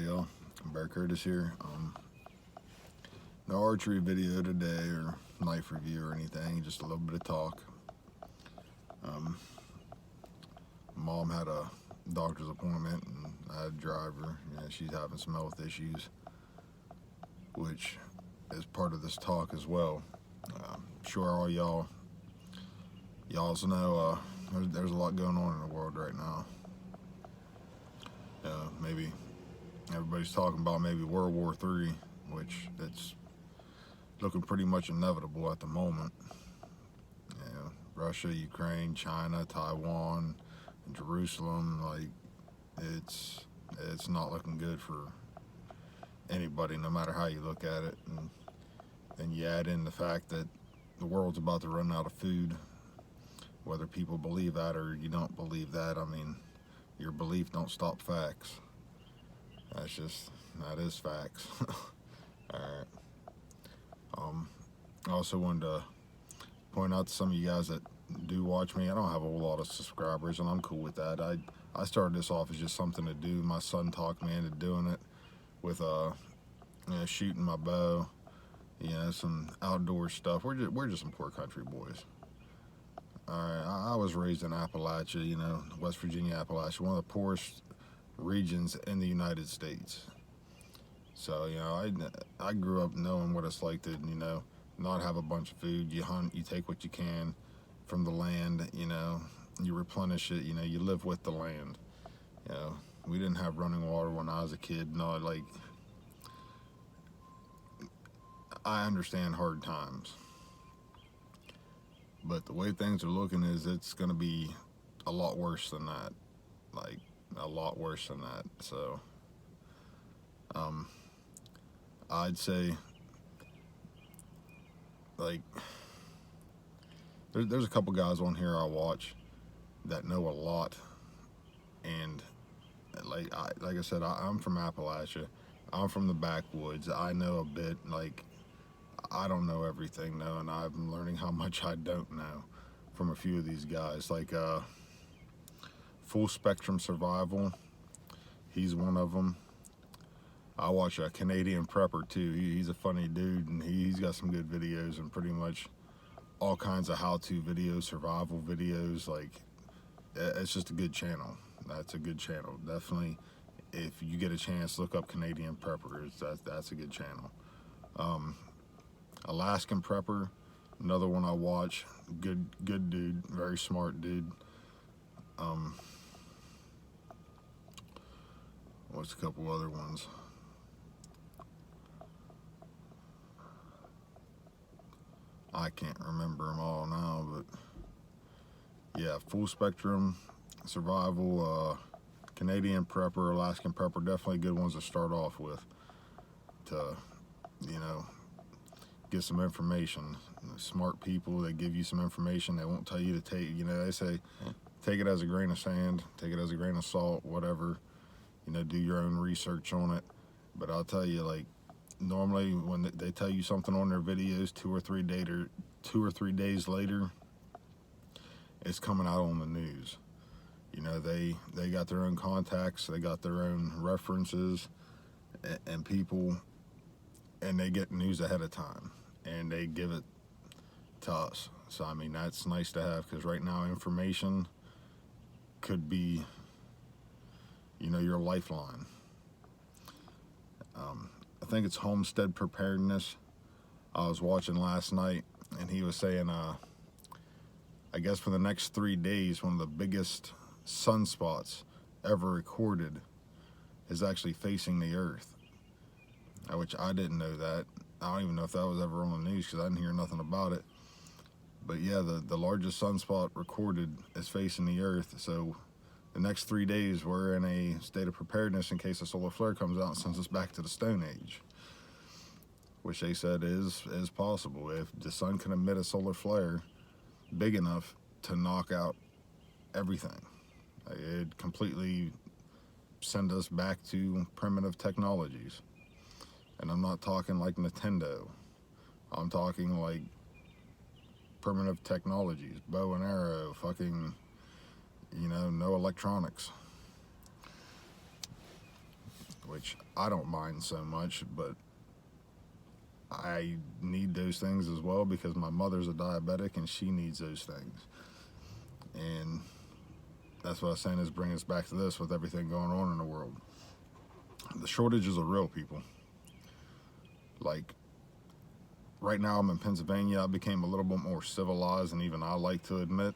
Howdy y'all, Bear Curtis here. No archery video today or knife review or anything, just a little bit of talk. Mom had a doctor's appointment and I had to drive her. She's having some health issues, which is part of this talk as well. Sure all y'all also know there's a lot going on in the world right now. Maybe everybody's talking about maybe World War III, which it's looking pretty much inevitable at the moment. Russia, Ukraine, China, Taiwan, Jerusalem, like it's not looking good for anybody, no matter how you look at it. And then you add in the fact that the world's about to run out of food. Whether people believe that or you don't believe that, I mean, your belief don't stop facts. That is facts. Alright. I also wanted to point out to some of you guys that do watch me, I don't have a whole lot of subscribers, and I'm cool with that. I started this off as just something to do. My son talked me into doing it with shooting my bow, some outdoor stuff. We're just some poor country boys. Alright, I was raised in Appalachia, West Virginia, Appalachia, one of the poorest regions in the United States. So, I grew up knowing what it's like to, not have a bunch of food. You hunt, you take what you can from the land, you replenish it, you live with the land. We didn't have running water when I was a kid. No, like, I understand hard times. But the way things are looking is it's going to be a lot worse than that. Like, a lot worse than that. So, I'd say, like, there's a couple guys on here I watch that know a lot. And, like I said, I'm from Appalachia. I'm from the backwoods. I know a bit, like, I don't know everything though, and I'm learning how much I don't know from a few of these guys. Like Full Spectrum Survival, he's one of them. I watch a Canadian Prepper too. He's a funny dude, and he's got some good videos and pretty much all kinds of how-to videos, survival videos. Like, it's just a good channel. That's a good channel. Definitely, if you get a chance, look up Canadian Prepper. That's a good channel. Alaskan Prepper, another one I watch. Good dude, very smart dude. What's a couple other ones? I can't remember them all now, but yeah, Full Spectrum Survival, Canadian Prepper, Alaskan Prepper, definitely good ones to start off with to, get some information. Smart people, they give you some information. They won't tell you to take, they say take it as a grain of sand, take it as a grain of salt, whatever. Do your own research on it. But I'll tell you, like, normally when they tell you something on their videos, 2 or 3 days later, it's coming out on the news. They got their own contacts, they got their own references and people, and they get news ahead of time, and they give it to us. So, I mean, that's nice to have, because right now information could be, your lifeline. I think it's Homestead Preparedness. I was watching last night, and he was saying, I guess for the next 3 days, one of the biggest sunspots ever recorded is actually facing the earth, which I didn't know that. I don't even know if that was ever on the news, because I didn't hear nothing about it. But yeah, the largest sunspot recorded is facing the earth. So the next 3 days, we're in a state of preparedness in case a solar flare comes out and sends us back to the Stone Age, which they said is possible. If the sun can emit a solar flare big enough to knock out everything, it'd completely send us back to primitive technologies. And I'm not talking like Nintendo. I'm talking like primitive technologies, bow and arrow, fucking, no electronics. which I don't mind so much, but I need those things as well because my mother's a diabetic and she needs those things. And that's what I was saying, is bring us back to this with everything going on in the world. The shortages are real, people. Like, right now I'm in Pennsylvania. I became a little bit more civilized, and even I like to admit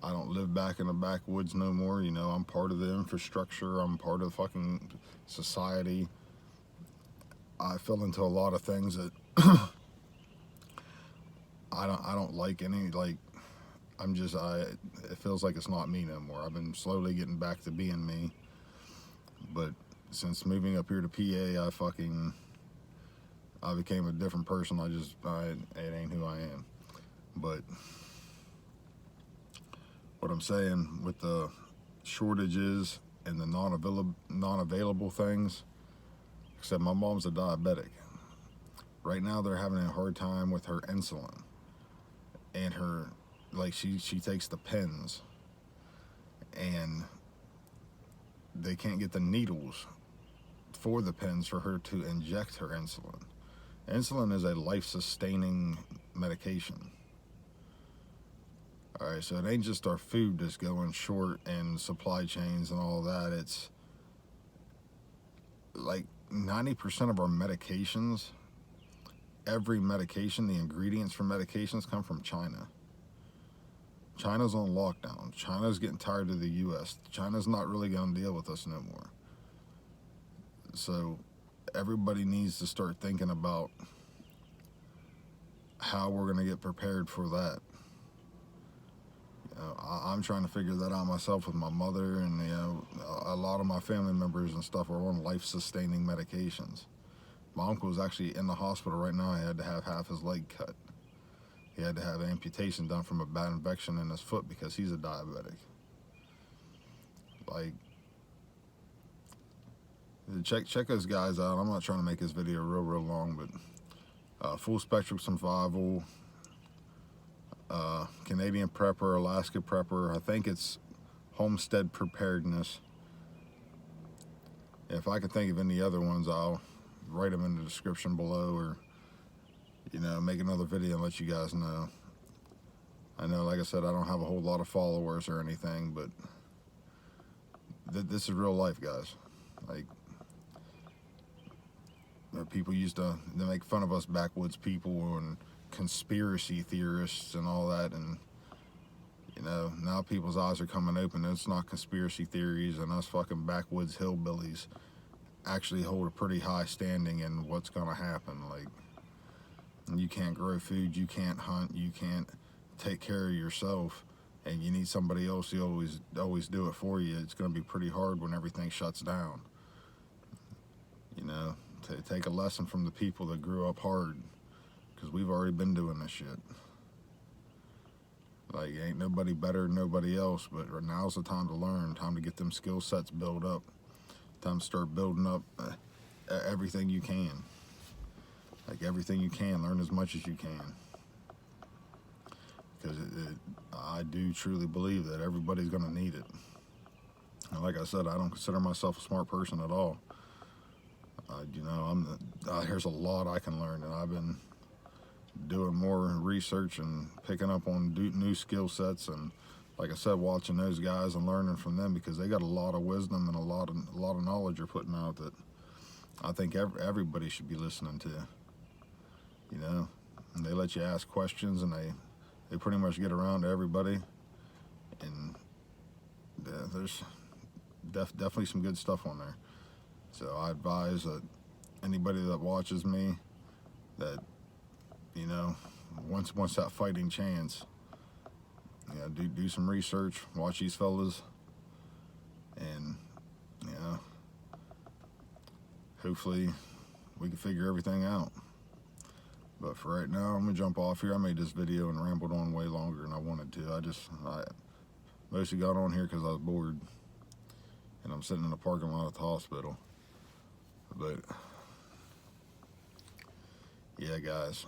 I don't live back in the backwoods no more. You know, I'm part of the infrastructure. I'm part of the fucking society. I fell into a lot of things that I don't like any, like, it feels like it's not me no more. I've been slowly getting back to being me, but since moving up here to PA, I became a different person. It ain't who I am. But what I'm saying with the shortages and the non-available things, except my mom's a diabetic. Right now they're having a hard time with her insulin and her, like, she takes the pens and they can't get the needles for the pens for her to inject her insulin. Insulin is a life-sustaining medication. All right, so it ain't just our food that's going short and supply chains and all that. It's like 90% of our medications, every medication, the ingredients for medications come from China. China's on lockdown. China's getting tired of the US. China's not really going to deal with us no more. So everybody needs to start thinking about how we're going to get prepared for that. You know, I'm trying to figure that out myself with my mother, and you know, a lot of my family members and stuff are on life-sustaining medications. My uncle is actually in the hospital right now. He had to have half his leg cut. He had to have amputation done from a bad infection in his foot because he's a diabetic. Like, check those guys out. I'm not trying to make this video real long, but Full Spectrum Survival, Canadian Prepper, Alaska Prepper. I think it's Homestead Preparedness. If I can think of any other ones, I'll write them in the description below, or you know, make another video and let you guys know. I know, like I said, I don't have a whole lot of followers or anything, but this is real life, guys. Like, people used to make fun of us backwoods people and conspiracy theorists and all that, and you know, now people's eyes are coming open. It's not conspiracy theories, and us fucking backwoods hillbillies actually hold a pretty high standing in what's gonna happen. Like, you can't grow food, you can't hunt, you can't take care of yourself, and you need somebody else to always do it for you. It's gonna be pretty hard when everything shuts down. You know, take a lesson from the people that grew up hard, because we've already been doing this shit. Like, ain't nobody better than nobody else, but now's the time to learn, time to get them skill sets built up, time to start building up everything you can. Like, everything you can, learn as much as you can. Because I do truly believe that everybody's going to need it. And like I said, I don't consider myself a smart person at all. You know, there's a lot I can learn, and I've been doing more research and picking up on new skill sets, and like I said, watching those guys and learning from them, because they got a lot of wisdom and a lot of knowledge they're putting out that I think everybody should be listening to. You know, and they let you ask questions, and they pretty much get around to everybody, and there's definitely some good stuff on there. So I advise that anybody that watches me, that, you know, wants that fighting chance, you know, do some research, watch these fellas, and you know, hopefully we can figure everything out. But for right now, I'm gonna jump off here. I made this video and rambled on way longer than I wanted to. I mostly got on here because I was bored, and I'm sitting in the parking lot at the hospital. But yeah, guys,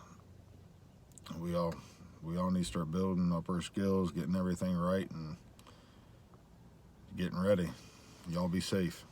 we all need to start building up our skills, getting everything right, and getting ready. Y'all be safe.